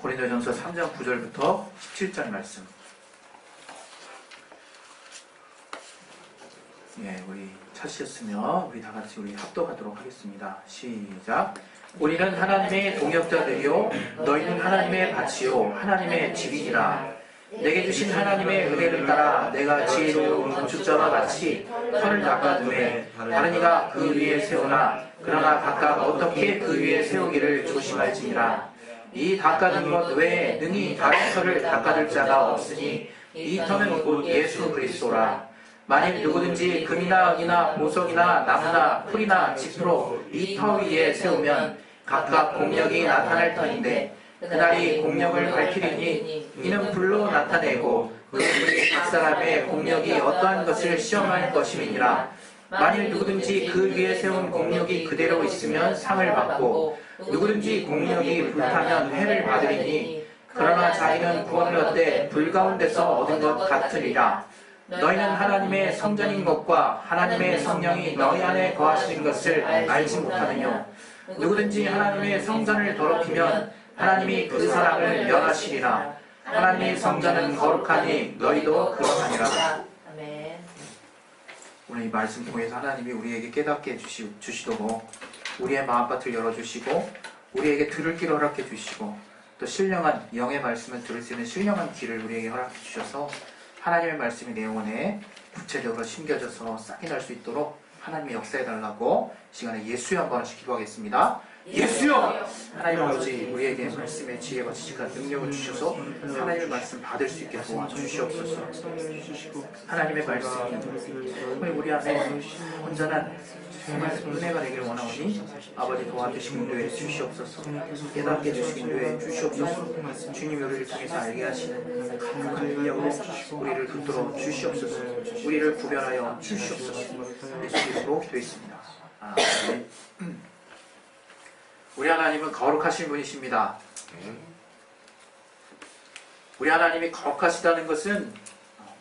고린도전서 3장 9절부터 17절 말씀. 예, 우리 찾으셨으면 우리 다 같이 우리 합독하도록 하겠습니다. 시작. 우리는 하나님의 동역자들이요 너희는 하나님의 밭이요 하나님의 집이니라. 내게 주신 하나님의 은혜를 따라 내가 지혜로운 건축자와 같이 터를 닦아두매 다른 이가 그 위에 세우나 그러나 각각 어떻게 그 위에 세우기를 조심할지니라. 이 닦아둔 것 외에 능히 다른 터를 닦아둘 자가 없으니 이 터는 곧 예수 그리스도라. 만일 누구든지 금이나 은이나 보석이나 나무나 풀이나 짚으로 이 터 위에 세우면 각각 공력이 나타날 터인데 그날이 공력을 밝히리니 이는 불로 나타내고 그 불이 각 사람의 공력이 어떠한 것을 시험할 것임이니라. 만일 누구든지 그 위에 세운 공력이 그대로 있으면 상을 받고 누구든지 공력이 불타면 해를 받으리니 그러나 자기는 구원을 얻되 불 가운데서 얻은 것 같으리라. 너희는 하나님의 성전인 것과 하나님의 성령이 너희 안에 거하시는 것을 알지 못하느뇨. 누구든지 하나님의 성전을 더럽히면 하나님이 그 사람을 멸하시리라. 하나님의 성전은 거룩하니 너희도 그러하니라. 오늘 이 말씀 통해서 하나님이 우리에게 깨닫게 주시도록 우리의 마음밭을 열어주시고 우리에게 들을 길을 허락해 주시고 또 신령한 영의 말씀을 들을 수 있는 신령한 길을 우리에게 허락해 주셔서 하나님의 말씀이 내 영혼에 구체적으로 심겨져서 싹이 날 수 있도록 하나님의 역사해달라고 시간에 예수여 한번 하씩 기도하겠습니다. 예수여! 하나님 아버지 우리에게 말씀의 지혜와 지식과 능력을 주셔서 하나님의 말씀 받을 수 있게 도와주시옵소서. 하나님의 말씀이 우리 안에 온전한 정말 은혜가 되기를 원하오니 아버지 도와주시고 인도해 주시옵소서. 깨닫게 주시고 인도해 주시옵소서. 주님이 우리를 통해서 알게 하시는 강력한 능력으로 우리를 붙들어 주시옵소서. 우리를 구별하여 주시옵소서. 예수 이름으로 기도했습니다. 아멘. 우리 하나님은 거룩하신 분이십니다. 우리 하나님이 거룩하시다는 것은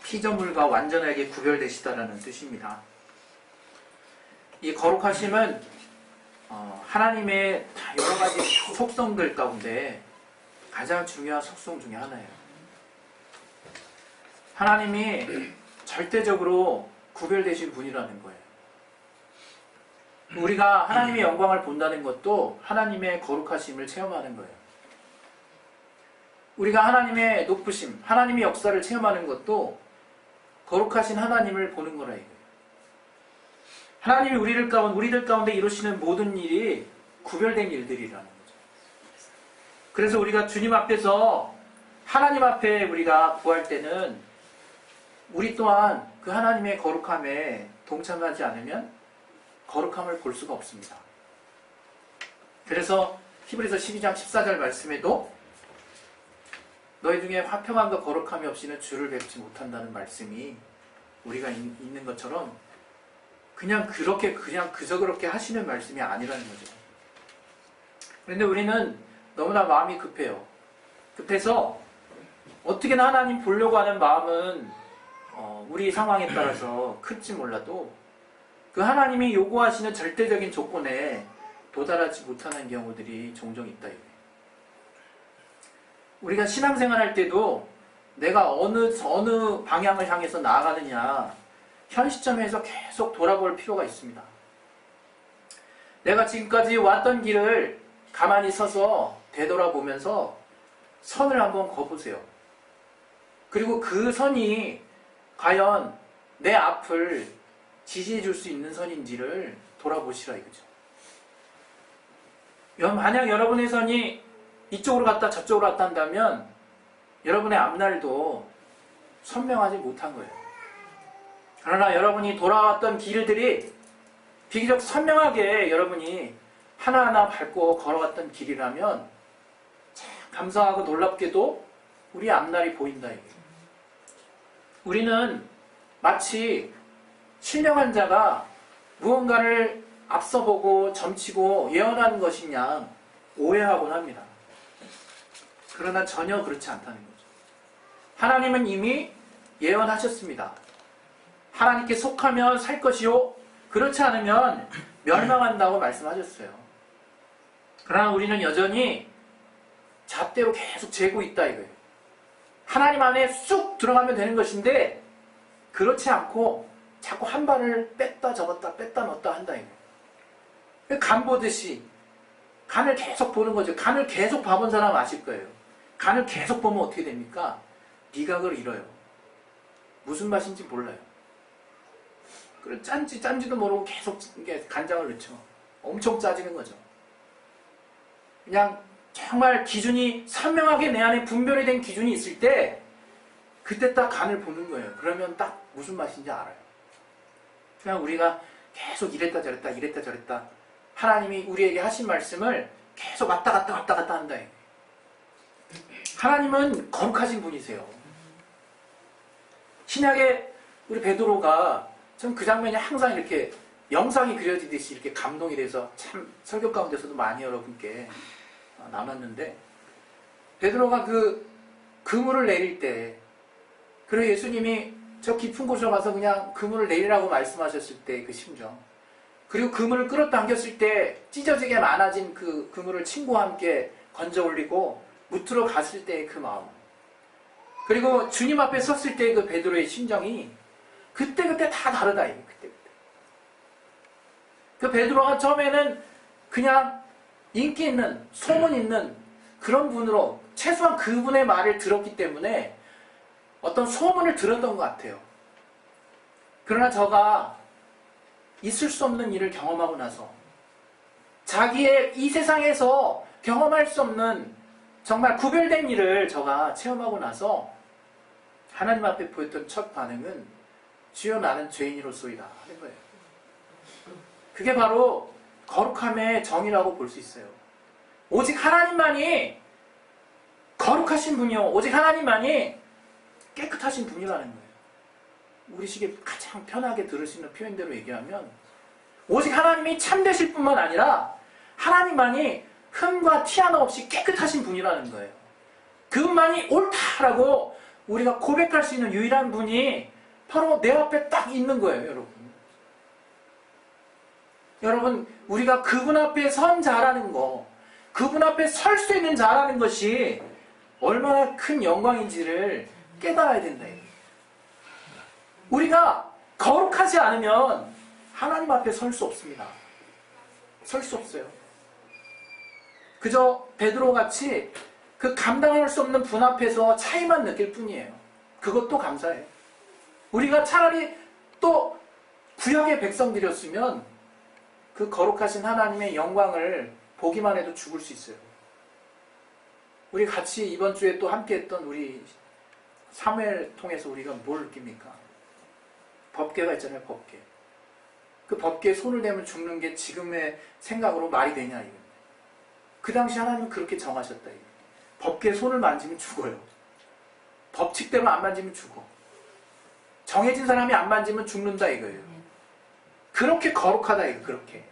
피조물과 완전하게 구별되시다는 뜻입니다. 이 거룩하심은 하나님의 여러 가지 속성들 가운데 가장 중요한 속성 중에 하나예요. 하나님이 절대적으로 구별되신 분이라는 거예요. 우리가 하나님의 영광을 본다는 것도 하나님의 거룩하심을 체험하는 거예요. 우리가 하나님의 높으심, 하나님의 역사를 체험하는 것도 거룩하신 하나님을 보는 거라 이거예요. 하나님이 우리들 가운데 이루시는 모든 일이 구별된 일들이라는 거죠. 그래서 우리가 주님 앞에서 하나님 앞에 우리가 구할 때는 우리 또한 그 하나님의 거룩함에 동참하지 않으면 거룩함을 볼 수가 없습니다. 그래서 히브리서 12장 14절 말씀에도 너희 중에 화평함과 거룩함이 없이는 주를 뵙지 못한다는 말씀이 우리가 있는 것처럼 그냥 그저 그렇게 하시는 말씀이 아니라는 거죠. 그런데 우리는 너무나 마음이 급해요. 급해서 어떻게나 하나님 보려고 하는 마음은 우리 상황에 따라서 클지 몰라도 그 하나님이 요구하시는 절대적인 조건에 도달하지 못하는 경우들이 종종 있다. 우리가 신앙생활 할 때도 내가 어느 방향을 향해서 나아가느냐 현 시점에서 계속 돌아볼 필요가 있습니다. 내가 지금까지 왔던 길을 가만히 서서 되돌아보면서 선을 한번 그어보세요. 그리고 그 선이 과연 내 앞을 지지해 줄 수 있는 선인지를 돌아보시라 이거죠. 만약 여러분의 선이 이쪽으로 갔다 저쪽으로 갔다 한다면 여러분의 앞날도 선명하지 못한 거예요. 그러나 여러분이 돌아왔던 길들이 비교적 선명하게 여러분이 하나하나 밟고 걸어갔던 길이라면 참 감사하고 놀랍게도 우리 앞날이 보인다 이게. 우리는 마치 신령한 자가 무언가를 앞서보고 점치고 예언하는 것이냐 오해하곤 합니다. 그러나 전혀 그렇지 않다는 거죠. 하나님은 이미 예언하셨습니다. 하나님께 속하면 살 것이요 그렇지 않으면 멸망한다고 말씀하셨어요. 그러나 우리는 여전히 잣대로 계속 재고 있다 이거예요. 하나님 안에 쑥 들어가면 되는 것인데 그렇지 않고 자꾸 한 발을 뺐다 접었다 뺐다 넣었다 한다 이거예요. 간 보듯이 간을 계속 보는 거죠. 간을 계속 봐본 사람 아실 거예요. 간을 계속 보면 어떻게 됩니까? 미각을 잃어요. 무슨 맛인지 몰라요. 그리고 짠지도 모르고 계속 간장을 넣죠. 엄청 짜지는 거죠. 그냥 정말 기준이 선명하게 내 안에 분별이 된 기준이 있을 때 그때 딱 간을 보는 거예요. 그러면 딱 무슨 맛인지 알아요. 그냥 우리가 계속 이랬다 저랬다 하나님이 우리에게 하신 말씀을 계속 왔다 갔다 한다. 하나님은 거룩하신 분이세요. 신약에 우리 베드로가 전 그 장면이 항상 이렇게 영상이 그려지듯이 이렇게 감동이 돼서 참 설교 가운데서도 많이 여러분께 남았는데, 베드로가 그 그물을 내릴 때, 그리고 예수님이 저 깊은 곳으로 가서 그냥 그물을 내리라고 말씀하셨을 때 그 심정, 그리고 그물을 끌어당겼을 때 찢어지게 많아진 그 그물을 친구와 함께 건져 올리고 무트로 갔을 때의 그 마음, 그리고 주님 앞에 섰을 때 그 베드로의 심정이 그때 다 다르다. 그때. 그 베드로가 처음에는 그냥 인기 있는, 소문 있는 그런 분으로 최소한 그분의 말을 들었기 때문에 어떤 소문을 들었던 것 같아요. 그러나 저가 있을 수 없는 일을 경험하고 나서 자기의 이 세상에서 경험할 수 없는 정말 구별된 일을 저가 체험하고 나서 하나님 앞에 보였던 첫 반응은 주여 나는 죄인이로소이다 하는 거예요. 그게 바로 거룩함의 정의라고 볼 수 있어요. 오직 하나님만이 거룩하신 분이요, 오직 하나님만이 깨끗하신 분이라는 거예요. 우리식에 가장 편하게 들을 수 있는 표현대로 얘기하면 오직 하나님이 참되실 뿐만 아니라 하나님만이 흠과 티 하나 없이 깨끗하신 분이라는 거예요. 그분만이 옳다라고 우리가 고백할 수 있는 유일한 분이 바로 내 앞에 딱 있는 거예요, 여러분. 여러분, 우리가 그분 앞에 선 자라는 거, 그분 앞에 설 수 있는 자라는 것이 얼마나 큰 영광인지를 깨달아야 된다. 우리가 거룩하지 않으면 하나님 앞에 설 수 없습니다. 설 수 없어요. 그저 베드로같이 그 감당할 수 없는 분 앞에서 차이만 느낄 뿐이에요. 그것도 감사해요. 우리가 차라리 또 구약의 백성들이었으면 그 거룩하신 하나님의 영광을 보기만 해도 죽을 수 있어요. 우리 같이 이번 주에 또 함께 했던 우리 사무엘 통해서 우리가 뭘 느낍니까? 법궤가 있잖아요, 법궤. 그 법궤에 손을 대면 죽는 게 지금의 생각으로 말이 되냐, 이거. 그 당시 하나님은 그렇게 정하셨다, 이거. 법궤에 손을 만지면 죽어요. 법칙대로 안 만지면 죽어. 정해진 사람이 안 만지면 죽는다, 이거예요. 그렇게 거룩하다, 이거, 그렇게.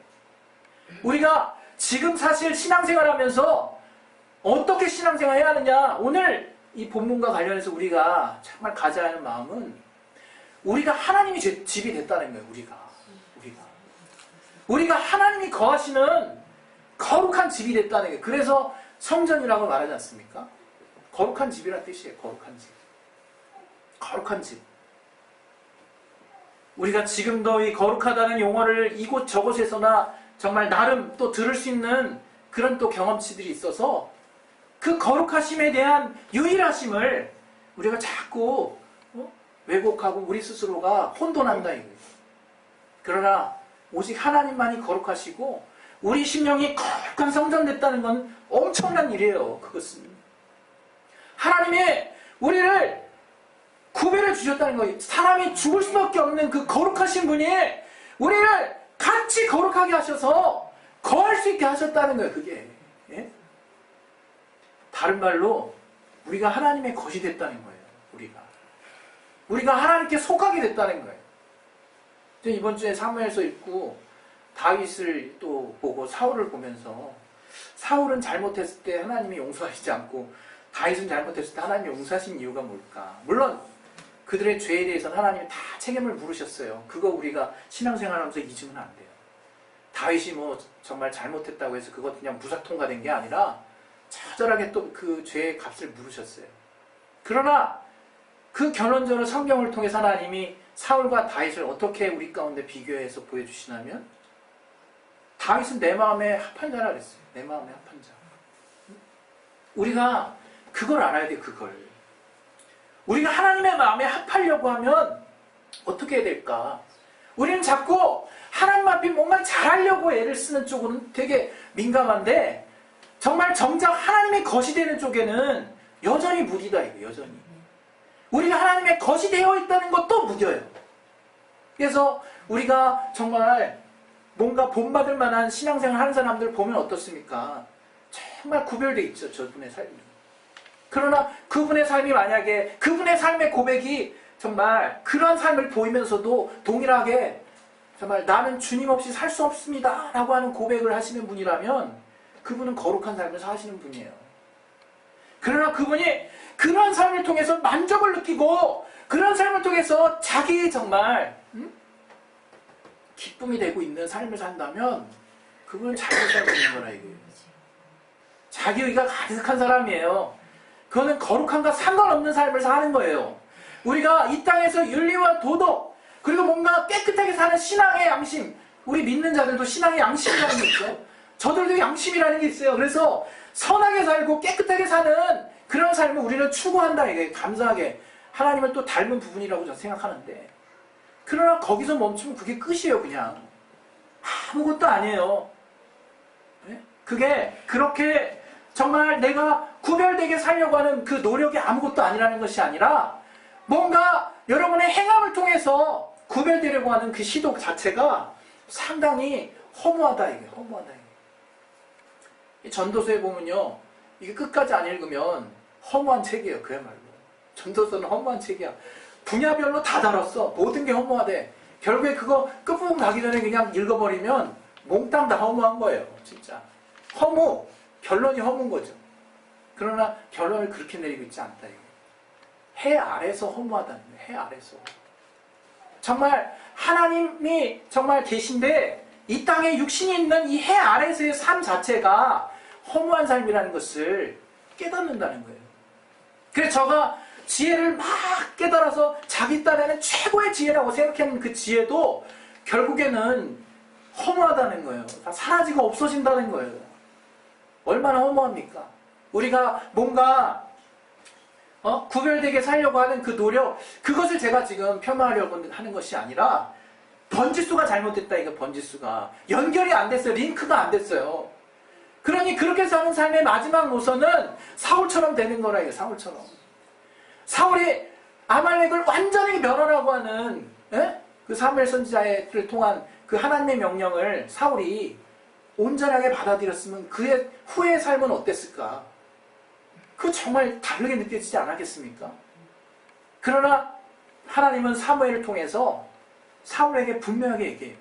우리가 지금 사실 신앙생활 하면서 어떻게 신앙생활 해야 하느냐, 오늘 이 본문과 관련해서 우리가 정말 가져야 하는 마음은 우리가 하나님이 집이 됐다는 거예요, 우리가 하나님이 거하시는 거룩한 집이 됐다는 거예요. 그래서 성전이라고 말하지 않습니까? 거룩한 집이라는 뜻이에요, 거룩한 집. 거룩한 집. 우리가 지금도 이 거룩하다는 용어를 이곳저곳에서나 정말 나름 또 들을 수 있는 그런 또 경험치들이 있어서 그 거룩하심에 대한 유일하심을 우리가 자꾸 왜곡하고 우리 스스로가 혼돈한다 이거예요. 그러나 오직 하나님만이 거룩하시고 우리 심령이 거룩한 성전 됐다는 건 엄청난 일이에요. 그것은 하나님이 우리를 구별해 주셨다는 거예요. 사람이 죽을 수밖에 없는 그 거룩하신 분이 우리를 같이 거룩하게 하셔서 거할 수 있게 하셨다는 거예요. 그게 다른 말로 우리가 하나님의 것이 됐다는 거예요. 우리가 하나님께 속하게 됐다는 거예요. 이번 주에 사무엘서 읽고 다윗을 또 보고 사울을 보면서 사울은 잘못했을 때 하나님이 용서하시지 않고 다윗은 잘못했을 때 하나님이 용서하신 이유가 뭘까? 물론 그들의 죄에 대해서는 하나님이 다 책임을 물으셨어요. 그거 우리가 신앙생활하면서 잊으면 안 돼요. 다윗이 뭐 정말 잘못했다고 해서 그것 그냥 무사 통과된 게 아니라 처절하게 또 그 죄의 값을 물으셨어요. 그러나 그 결론적으로 성경을 통해서 하나님이 사울과 다윗을 어떻게 우리 가운데 비교해서 보여주시냐면, 다윗은 내 마음에 합한 자라 그랬어요. 내 마음에 합한 자. 우리가 그걸 알아야 돼. 그걸 우리가 하나님의 마음에 합하려고 하면 어떻게 해야 될까? 우리는 자꾸 하나님 앞에 뭔가 잘하려고 애를 쓰는 쪽은 되게 민감한데, 정말 정작 하나님의 것이 되는 쪽에는 여전히 무리다. 이거 여전히 우리가 하나님의 것이 되어 있다는 것도 무뎌요. 그래서 우리가 정말 뭔가 본받을 만한 신앙생활 하는 사람들 보면 어떻습니까? 정말 구별돼 있죠, 저분의 삶이. 그러나 그분의 삶이 만약에 그분의 삶의 고백이 정말 그런 삶을 보이면서도 동일하게 정말 나는 주님 없이 살 수 없습니다 라고 하는 고백을 하시는 분이라면 그분은 거룩한 삶을 사시는 분이에요. 그러나 그분이 그런 삶을 통해서 만족을 느끼고 그런 삶을 통해서 자기 정말 기쁨이 되고 있는 삶을 산다면 그분은 잘못 살고 있는 거라 이거예요. 자기의가 가득한 사람이에요. 그거는 거룩함과 상관없는 삶을 사는 거예요. 우리가 이 땅에서 윤리와 도덕, 그리고 뭔가 깨끗하게 사는 신앙의 양심, 우리 믿는 자들도 신앙의 양심이라는 게 있죠. 저들도 양심이라는 게 있어요. 그래서 선하게 살고 깨끗하게 사는 그런 삶을 우리는 추구한다. 이게 감사하게 하나님을 또 닮은 부분이라고 저는 생각하는데, 그러나 거기서 멈추면 그게 끝이에요. 그냥 아무것도 아니에요. 그게 그렇게 정말 내가 구별되게 살려고 하는 그 노력이 아무것도 아니라는 것이 아니라, 뭔가 여러분의 행함을 통해서 구별되려고 하는 그 시도 자체가 상당히 허무하다. 이게 허무하다. 이 전도서에 보면요, 이게 끝까지 안 읽으면 허무한 책이에요. 그야말로 전도서는 허무한 책이야. 분야별로 다 다뤘어. 모든 게 허무하대. 결국에 그거 끝부분 가기 전에 그냥 읽어버리면 몽땅 다 허무한 거예요. 진짜 허무, 결론이 허무인 거죠. 그러나 결론을 그렇게 내리고 있지 않다. 이거. 해 아래서 허무하다는 거예요. 해 아래서. 정말 하나님이 정말 계신데 이 땅에 육신이 있는 이 해 아래서의 삶 자체가 허무한 삶이라는 것을 깨닫는다는 거예요. 그래서 저가 지혜를 막 깨달아서 자기 딴에는 최고의 지혜라고 생각하는 그 지혜도 결국에는 허무하다는 거예요. 다 사라지고 없어진다는 거예요. 얼마나 허무합니까? 우리가 뭔가 구별되게 살려고 하는 그 노력, 그것을 제가 지금 폄하하려고 하는 것이 아니라, 번지수가 잘못됐다. 이거 번지수가 연결이 안 됐어요. 링크가 안 됐어요. 그러니 그렇게 사는 삶의 마지막 노선은 사울처럼 되는 거라. 이거 사울처럼. 사울이 아말렉을 완전히 멸하라고 하는 그 사무엘 선지자를 통한 그 하나님의 명령을 사울이 온전하게 받아들였으면 그의 후의 삶은 어땠을까? 그거 정말 다르게 느껴지지 않았겠습니까? 그러나 하나님은 사무엘을 통해서 사울에게 분명하게 얘기해요.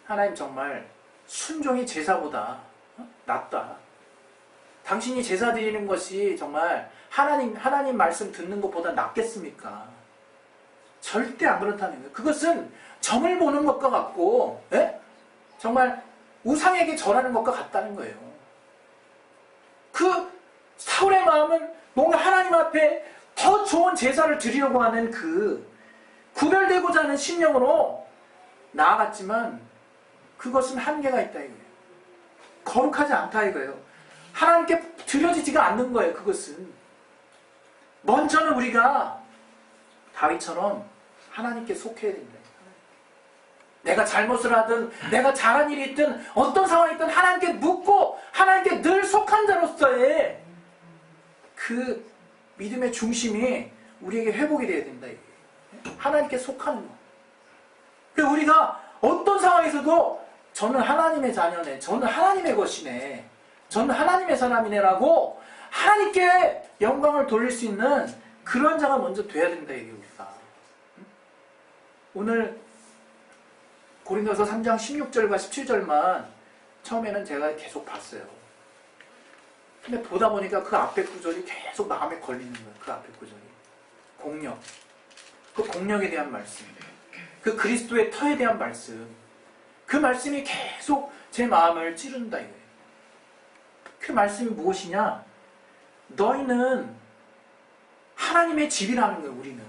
하나님 정말 순종이 제사보다 낫다. 당신이 제사 드리는 것이 정말 하나님 말씀 듣는 것보다 낫겠습니까? 절대 안 그렇다는 거예요. 그것은 점을 보는 것과 같고, 정말 우상에게 절하는 것과 같다는 거예요. 그 사울의 마음은 뭔가 하나님 앞에 더 좋은 제사를 드리려고 하는 그 구별되고자 하는 심령으로 나아갔지만 그것은 한계가 있다 이거예요. 거룩하지 않다 이거예요. 하나님께 드려지지가 않는 거예요. 그것은 먼저는 우리가 다윗처럼 하나님께 속해야 된다. 내가 잘못을 하든 내가 잘한 일이 있든 어떤 상황이 있든 하나님께 묻고 하나님께 늘 속한 자로서의 그 믿음의 중심이 우리에게 회복이 돼야 된다. 하나님께 속하는 거. 그러니까 우리가 어떤 상황에서도 저는 하나님의 자녀네, 저는 하나님의 것이네, 저는 하나님의 사람이네라고 하나님께 영광을 돌릴 수 있는 그런 자가 먼저 돼야 된다. 이게 우리가 오늘 고린도서 3장 16절과 17절만 처음에는 제가 계속 봤어요. 근데 보다 보니까 그 앞에 구절이 계속 마음에 걸리는 거예요. 그 앞에 구절이. 공력. 그 공력에 대한 말씀. 그 그리스도의 터에 대한 말씀. 그 말씀이 계속 제 마음을 찌른다 이거예요. 그 말씀이 무엇이냐? 너희는 하나님의 집이라는 거예요.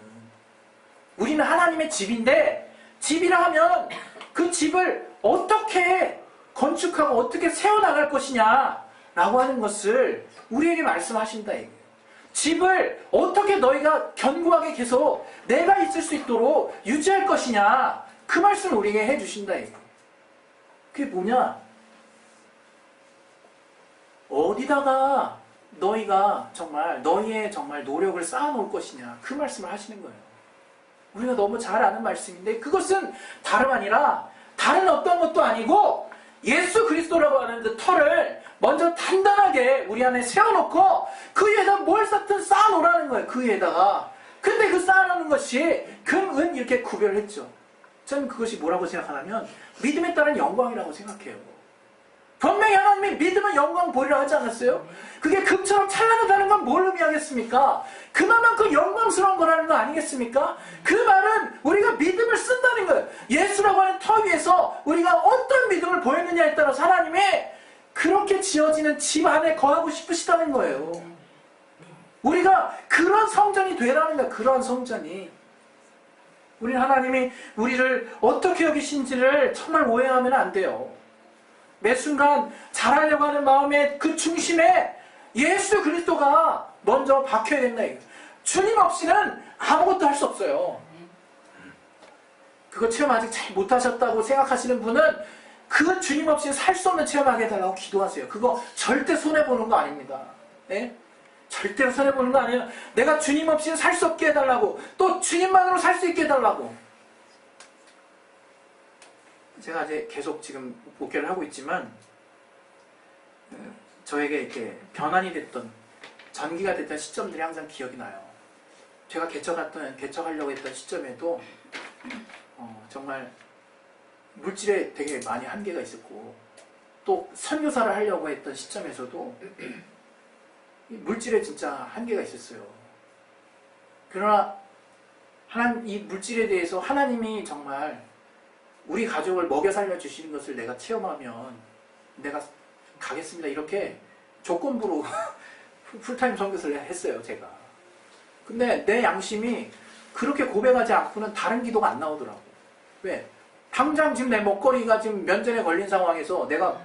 우리는 하나님의 집인데, 집이라 하면 그 집을 어떻게 건축하고 어떻게 세워나갈 것이냐 라고 하는 것을 우리에게 말씀하신다 이거예요. 집을 어떻게 너희가 견고하게 계속 내가 있을 수 있도록 유지할 것이냐, 그 말씀을 우리에게 해주신다 이거예요. 그게 뭐냐? 어디다가 너희가 정말 너희의 정말 노력을 쌓아놓을 것이냐, 그 말씀을 하시는 거예요. 우리가 너무 잘 아는 말씀인데, 그것은 다름 아니라 다른 어떤 것도 아니고 예수 그리스도라고 하는 그 터를 먼저 단단하게 우리 안에 세워놓고 그 위에다 뭘 쌓든 쌓아놓으라는 거예요. 그 위에다가. 근데 그 쌓아놓는 것이 금, 은 이렇게 구별했죠. 저는 그것이 뭐라고 생각하냐면 믿음에 따른 영광이라고 생각해요. 분명히 하나님이 믿음은 영광 보리라 하지 않았어요? 그게 금처럼 찬란하다는 건 뭘 의미하겠습니까? 그만큼 영광스러운 거라는 거 아니겠습니까? 그 말은 우리가 믿음을 쓴다는 거예요. 예수라고 하는 터 위에서 우리가 어떤 믿음을 보였느냐에 따라서 하나님이 그렇게 지어지는 집 안에 거하고 싶으시다는 거예요. 우리가 그런 성전이 되라는 거예요. 그런 성전이. 우리 하나님이 우리를 어떻게 여기신지를 정말 오해하면 안 돼요. 매 순간 잘하려고 하는 마음의 그 중심에 예수 그리스도가 먼저 박혀야 된다. 주님 없이는 아무것도 할 수 없어요. 그거 체험 아직 잘 못하셨다고 생각하시는 분은 그 주님 없이는 살 수 없는 체험하게 해달라고 기도하세요. 그거 절대 손해보는 거 아닙니다. 네? 절대로 손해보는 거 아니에요. 내가 주님 없이는 살 수 없게 해달라고, 또 주님만으로 살 수 있게 해달라고. 제가 이제 계속 지금 목회를 하고 있지만 저에게 이렇게 변환이 됐던, 전기가 됐던 시점들이 항상 기억이 나요. 제가 개척하려고 했던 시점에도 정말 물질에 되게 많이 한계가 있었고, 또 선교사를 하려고 했던 시점에서도 물질에 진짜 한계가 있었어요. 그러나 이 물질에 대해서 하나님이 정말 우리 가족을 먹여 살려주시는 것을 내가 체험하면 내가 가겠습니다. 이렇게 조건부로 풀타임 선교사를 했어요, 제가. 근데 내 양심이 그렇게 고백하지 않고는 다른 기도가 안 나오더라고. 왜? 당장 지금 내 먹거리가 지금 면전에 걸린 상황에서 내가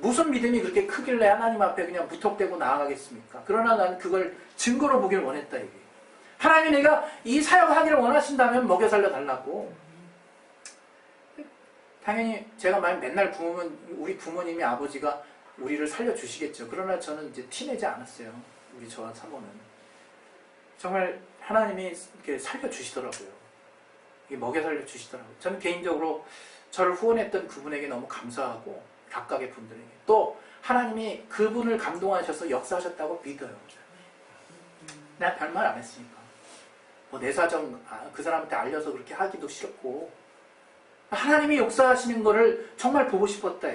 무슨 믿음이 그렇게 크길래 하나님 앞에 그냥 무턱대고 나아가겠습니까? 그러나 나는 그걸 증거로 보길 원했다, 이게. 하나님이 내가 이 사역하기를 원하신다면 먹여 살려 달라고. 당연히 제가 맨날 우리 부모님이, 아버지가 우리를 살려주시겠죠. 그러나 저는 이제 티내지 않았어요. 우리 저와 사모는. 정말 하나님이 이렇게 살려주시더라고요. 이게 먹여 살려주시더라고요. 저는 개인적으로 저를 후원했던 그분에게 너무 감사하고, 각각의 분들에게. 또 하나님이 그분을 감동하셔서 역사하셨다고 믿어요. 내가 별말 안 했으니까. 뭐 내 사정 그 사람한테 알려서 그렇게 하기도 싫었고, 하나님이 역사하시는 거를 정말 보고 싶었다.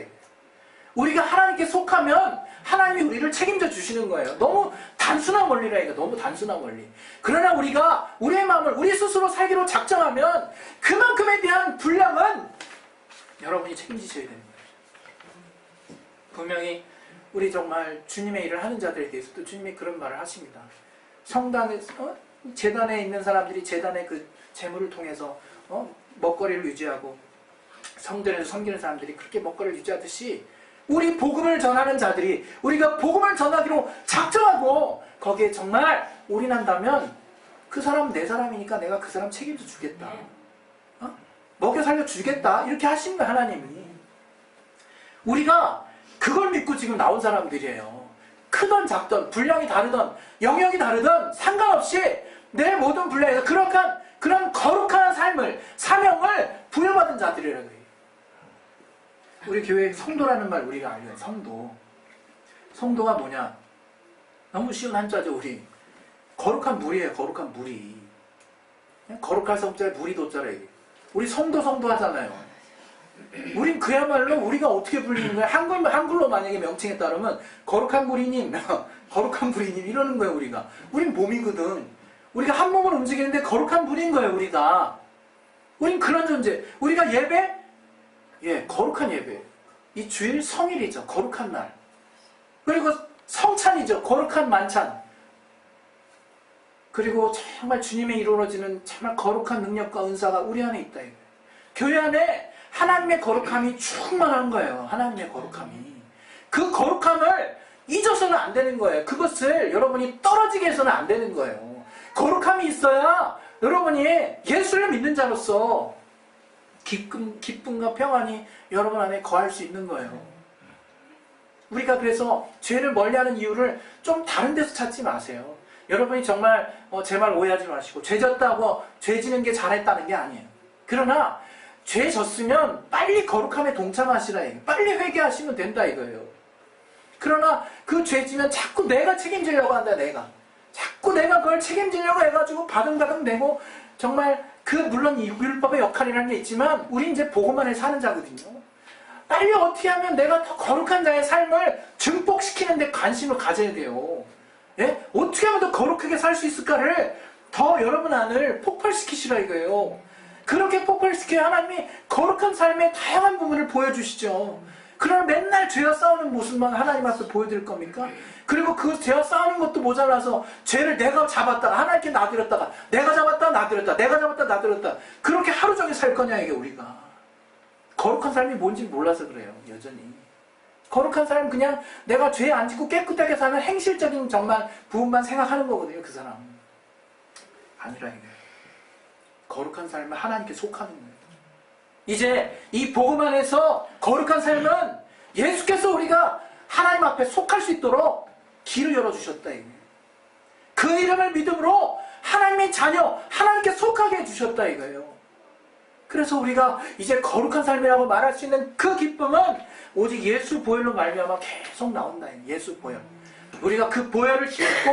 우리가 하나님께 속하면 하나님이 우리를 책임져 주시는 거예요. 너무 단순한 원리라니까. 너무 단순한 원리. 그러나 우리가 우리의 마음을 우리 스스로 살기로 작정하면 그만큼에 대한 분량은 여러분이 책임지셔야 되는 거예요. 분명히 우리 정말 주님의 일을 하는 자들에 대해서도 주님이 그런 말을 하십니다. 성당에서 재단에 있는 사람들이 재단의 그 재물을 통해서 먹거리를 유지하고, 성전에서 섬기는 사람들이 그렇게 먹거리를 유지하듯이 우리 복음을 전하는 자들이 우리가 복음을 전하기로 작정하고 거기에 정말 올인한다면 그 사람은 내 사람이니까 내가 그 사람 책임져 주겠다. 먹여 살려 주겠다. 이렇게 하시는 거야, 하나님이. 우리가 그걸 믿고 지금 나온 사람들이에요. 크던 작던, 분량이 다르던, 영역이 다르던 상관없이 내 모든 분량에서 그런 거룩한 삶을, 사명을 부여받은 자들이라고 해요. 우리 교회 성도라는 말 우리가 알려요. 성도. 성도가 뭐냐? 너무 쉬운 한자죠, 우리. 거룩한 물이에요, 거룩한 물이. 거룩할 성자에 물이 도자래. 우리 성도 하잖아요. 우린 그야말로 우리가 어떻게 불리는 거야? 한글로 만약에 명칭에 따르면 거룩한 물이님, 거룩한 물이님 이러는 거예요, 우리가. 우린 몸이거든. 우리가 한 몸을 움직이는데 거룩한 물인 거예요, 우리가. 우린 그런 존재. 우리가 예배? 예, 거룩한 예배. 이 주일 성일이죠. 거룩한 날. 그리고 성찬이죠. 거룩한 만찬. 그리고 정말 주님의 이루어지는 정말 거룩한 능력과 은사가 우리 안에 있다. 이거예요. 교회 안에 하나님의 거룩함이 충만한 거예요. 하나님의 거룩함이. 그 거룩함을 잊어서는 안 되는 거예요. 그것을 여러분이 떨어지게 해서는 안 되는 거예요. 거룩함이 있어야 여러분이 예수를 믿는 자로서 기쁨과 평안이 여러분 안에 거할 수 있는 거예요. 우리가 그래서 죄를 멀리하는 이유를 좀 다른 데서 찾지 마세요. 여러분이 정말 제 말 오해하지 마시고 죄 졌다고 죄 지는 게 잘했다는 게 아니에요. 그러나 죄 졌으면 빨리 거룩함에 동참하시라 해요. 빨리 회개하시면 된다 이거예요. 그러나 그 죄 지면 자꾸 내가 책임지려고 한다. 자꾸 내가 그걸 책임지려고 해가지고 바등바등 내고 정말 물론 이 율법의 역할이라는 게 있지만 우리 이제 복음만을 사는 자거든요. 빨리 어떻게 하면 내가 더 거룩한 자의 삶을 증폭시키는 데 관심을 가져야 돼요. 예? 어떻게 하면 더 거룩하게 살 수 있을까를 더 여러분 안을 폭발시키시라 이거예요. 그렇게 폭발시켜야 하나님이 거룩한 삶의 다양한 부분을 보여주시죠. 그러나 맨날 죄와 싸우는 모습만 하나님 앞에 보여드릴 겁니까? 그리고 그 죄와 싸우는 것도 모자라서 죄를 내가 잡았다가 하나님께 놔드렸다가 내가 잡았다 놔드렸다 내가 잡았다 놔드렸다 그렇게 하루 종일 살 거냐 이게 우리가. 거룩한 삶이 뭔지 몰라서 그래요. 여전히. 거룩한 사람은 그냥 내가 죄 안 짓고 깨끗하게 사는 행실적인 정말 부분만 생각하는 거거든요. 그 사람. 아니라 이게 거룩한 삶은 하나님께 속하는 거예요. 이제 이 복음 안에서 거룩한 삶은 예수께서 우리가 하나님 앞에 속할 수 있도록 길을 열어주셨다. 이게. 그 이름을 믿음으로 하나님의 자녀, 하나님께 속하게 해주셨다 이거예요. 그래서 우리가 이제 거룩한 삶이라고 말할 수 있는 그 기쁨은 오직 예수 보혈로 말미암아 계속 나온다. 예수 보혈. 우리가 그 보혈을 힘입고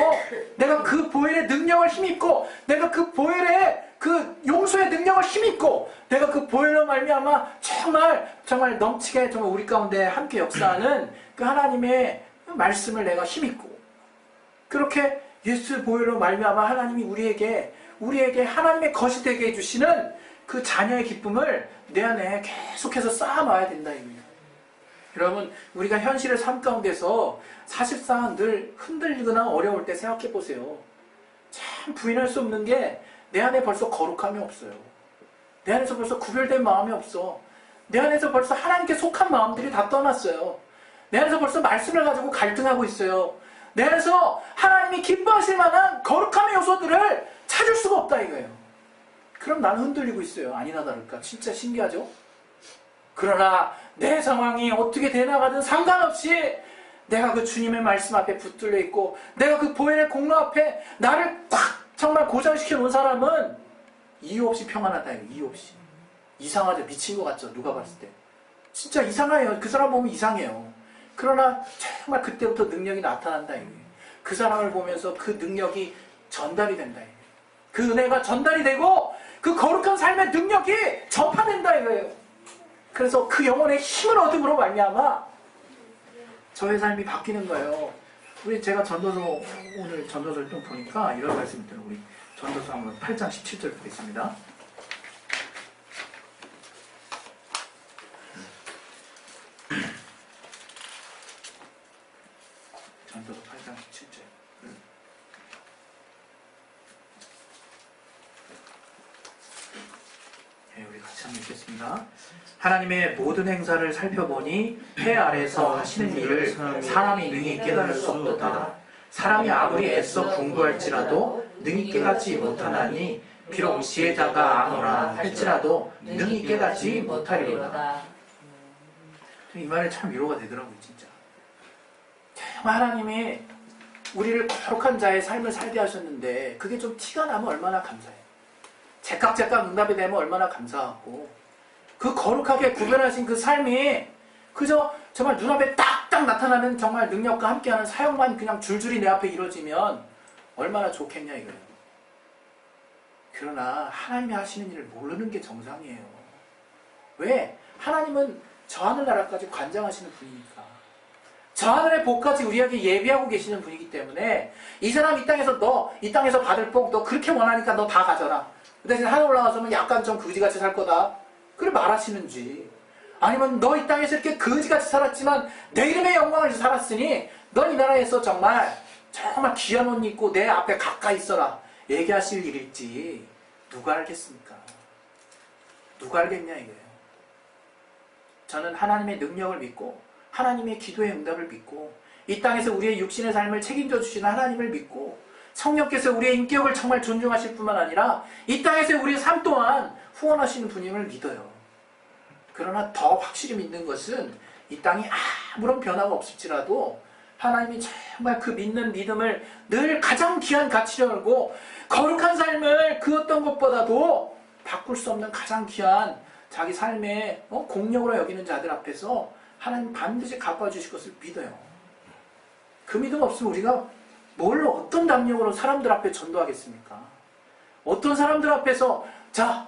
내가 그 보혈의 능력을 힘입고 내가 그 보혈의 그 용서의 능력을 힘입고 내가 그 보혈로 말미암아 정말 넘치게 정말 우리 가운데 함께 역사하는 그 하나님의 말씀을 내가 힘입고 그렇게 예수 보혈로 말미암아 하나님이 우리에게 하나님의 것이 되게 해주시는 그 자녀의 기쁨을 내 안에 계속해서 쌓아놔야 된다 이거예요. 여러분 우리가 현실의 삶 가운데서 사실상 늘 흔들리거나 어려울 때 생각해 보세요. 참 부인할 수 없는 게 내 안에 벌써 거룩함이 없어요. 내 안에서 벌써 구별된 마음이 없어. 내 안에서 벌써 하나님께 속한 마음들이 다 떠났어요. 내 안에서 벌써 말씀을 가지고 갈등하고 있어요. 내 안에서 하나님이 기뻐하실 만한 거룩함의 요소들을 찾을 수가 없다 이거예요. 그럼 나는 흔들리고 있어요. 아니나 다를까. 진짜 신기하죠? 그러나 내 상황이 어떻게 되나가든 상관없이 내가 그 주님의 말씀 앞에 붙들려 있고 내가 그 보혈의 공로 앞에 나를 꽉 정말 고정시켜 놓은 사람은 이유 없이 평안하다. 이유 없이. 이상하죠? 미친 것 같죠? 누가 봤을 때. 진짜 이상해요. 그 사람 보면 이상해요. 그러나 정말 그때부터 능력이 나타난다. 그 사람을 보면서 그 능력이 전달이 된다. 그 은혜가 전달이 되고 그 거룩한 삶의 능력이 전파된다 이거예요. 그래서 그 영혼의 힘을 얻음으로 말미암아 저의 삶이 바뀌는 거예요. 제가 전도서 오늘 전도서를 좀 보니까 이런 말씀이 있더라고요. 우리 전도서 한번 8장 17절 보겠습니다. 전도서 8장 17절. 네, 우리 같이 한번 읽겠습니다. 하나님의 모든 행사를 살펴보니 해 아래서 하시는 일을 사람이 능히 깨달을 수 없도다. 사람이 아무리 애써 공부할지라도 능히 깨닫지 못하나니 비록 지혜자가 아무나 할지라도 능히 깨닫지 못하리로다. 이 말에 참 위로가 되더라고요. 진짜. 정말 하나님이 우리를 거룩한 자의 삶을 살게 하셨는데 그게 좀 티가 나면 얼마나 감사해요. 제깍제깍 응답이 되면 얼마나 감사하고 그 거룩하게 구별하신 그 삶이 그저 정말 눈앞에 딱딱 나타나는 정말 능력과 함께하는 사역만 그냥 줄줄이 내 앞에 이루어지면 얼마나 좋겠냐 이거예요. 그러나 하나님이 하시는 일을 모르는 게 정상이에요. 왜? 하나님은 저 하늘나라까지 관장하시는 분이니까. 저 하늘의 복까지 우리에게 예비하고 계시는 분이기 때문에 이 사람 이 땅에서 받을 복 너 그렇게 원하니까 너 다 가져라. 그 대신 하늘 올라가서는 약간 좀 그지같이 살 거다. 그래 말하시는지 아니면 너 이 땅에서 이렇게 거지같이 살았지만 내 이름의 영광을 위해서 살았으니 넌 이 나라에서 정말 귀한 옷 입고 내 앞에 가까이 있어라 얘기하실 일일지 누가 알겠습니까? 누가 알겠냐 이거예요. 저는 하나님의 능력을 믿고 하나님의 기도의 응답을 믿고 이 땅에서 우리의 육신의 삶을 책임져 주시는 하나님을 믿고 성령께서 우리의 인격을 정말 존중하실 뿐만 아니라 이 땅에서 우리의 삶 또한 후원하시는 분임을 믿어요. 그러나 더 확실히 믿는 것은 이 땅이 아무런 변화가 없을지라도 하나님이 정말 그 믿는 믿음을 늘 가장 귀한 가치로 알고 거룩한 삶을 그 어떤 것보다도 바꿀 수 없는 가장 귀한 자기 삶의 공력으로 여기는 자들 앞에서 하나님 반드시 갚아주실 것을 믿어요. 그 믿음 없으면 우리가 뭘 어떤 담력으로 사람들 앞에 전도하겠습니까? 어떤 사람들 앞에서 자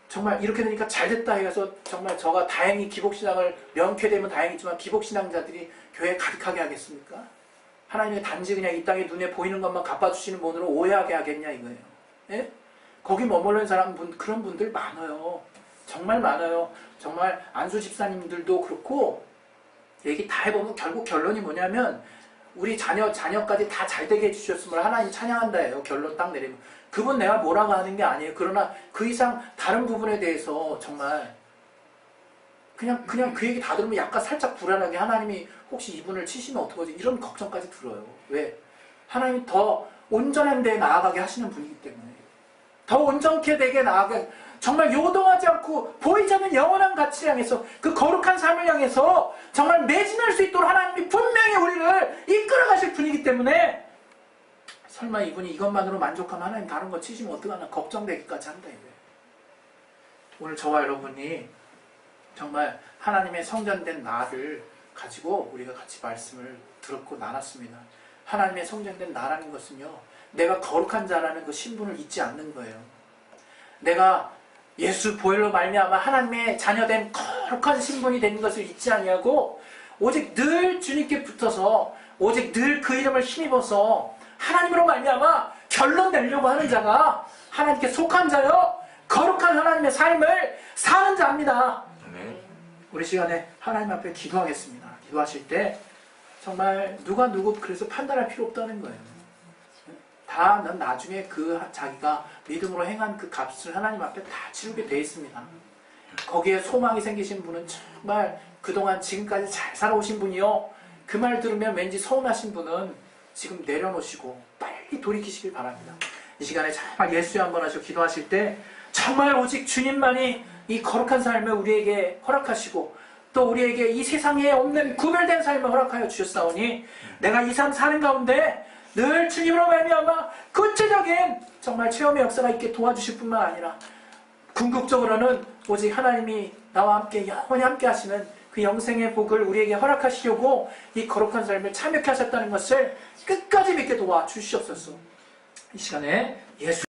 정말 이렇게 되니까 잘됐다 해서 정말 저가 다행히 기복신앙을 명쾌되면 다행이지만 기복신앙자들이 교회에 가득하게 하겠습니까? 하나님의 단지 그냥 이 땅에 눈에 보이는 것만 갚아주시는 분으로 오해하게 하겠냐 이거예요. 예? 거기 머물는 그런 분들 많아요. 정말 많아요. 정말 안수 집사님들도 그렇고 얘기 다 해보면 결국 결론이 뭐냐면 우리 자녀까지 다 잘되게 해주셨음을 하나님 찬양한다예요. 결론 딱 내리면. 그분 내가 뭐라고 하는 게 아니에요. 그러나 그 이상 다른 부분에 대해서 정말 그냥 그 얘기 다 들으면 약간 살짝 불안하게 하나님이 혹시 이분을 치시면 어떡하지? 이런 걱정까지 들어요. 왜? 하나님이 더 온전한 데에 나아가게 하시는 분이기 때문에. 더 온전케 되게 나아가게 정말 요동하지 않고 보이지 않는 영원한 가치를 향해서 그 거룩한 삶을 향해서 정말 매진할 수 있도록 하나님이 분명히 우리를 이끌어 가실 분이기 때문에 설마 이분이 이것만으로 만족하면 하나님 다른 거 치시면 어떡하나 걱정되기까지 한다 이거예요. 오늘 저와 여러분이 정말 하나님의 성전된 나를 가지고 우리가 같이 말씀을 들었고 나눴습니다. 하나님의 성전된 나라는 것은요, 내가 거룩한 자라는 그 신분을 잊지 않는 거예요. 내가 예수 보혈로 말미암아 하나님의 자녀된 거룩한 신분이 되는 것을 잊지 아니하고 오직 늘 주님께 붙어서 오직 늘 그 이름을 힘입어서 하나님으로 말미암아 결론 내려고 하는 자가 하나님께 속한 자요 거룩한 하나님의 삶을 사는 자입니다. 우리 시간에 하나님 앞에 기도하겠습니다. 기도하실 때 정말 누가 누구 그래서 판단할 필요 없다는 거예요. 다 넌 나중에 그 자기가 믿음으로 행한 그 값을 하나님 앞에 다 치르게 돼 있습니다. 거기에 소망이 생기신 분은 정말 그동안 지금까지 잘 살아오신 분이요. 그 말 들으면 왠지 서운하신 분은 지금 내려놓으시고 빨리 돌이키시길 바랍니다. 이 시간에 정말 예수여 한번 하시고 기도하실 때 정말 오직 주님만이 이 거룩한 삶을 우리에게 허락하시고 또 우리에게 이 세상에 없는 구별된 삶을 허락하여 주셨사오니 내가 이 삶 사는 가운데 늘 주님으로 말미암아 구체적인 정말 체험의 역사가 있게 도와주실 뿐만 아니라 궁극적으로는 오직 하나님이 나와 함께 영원히 함께 하시는 그 영생의 복을 우리에게 허락하시려고 이 거룩한 삶을 참여케 하셨다는 것을 끝까지 믿게 도와주시옵소서. 이 시간에 예수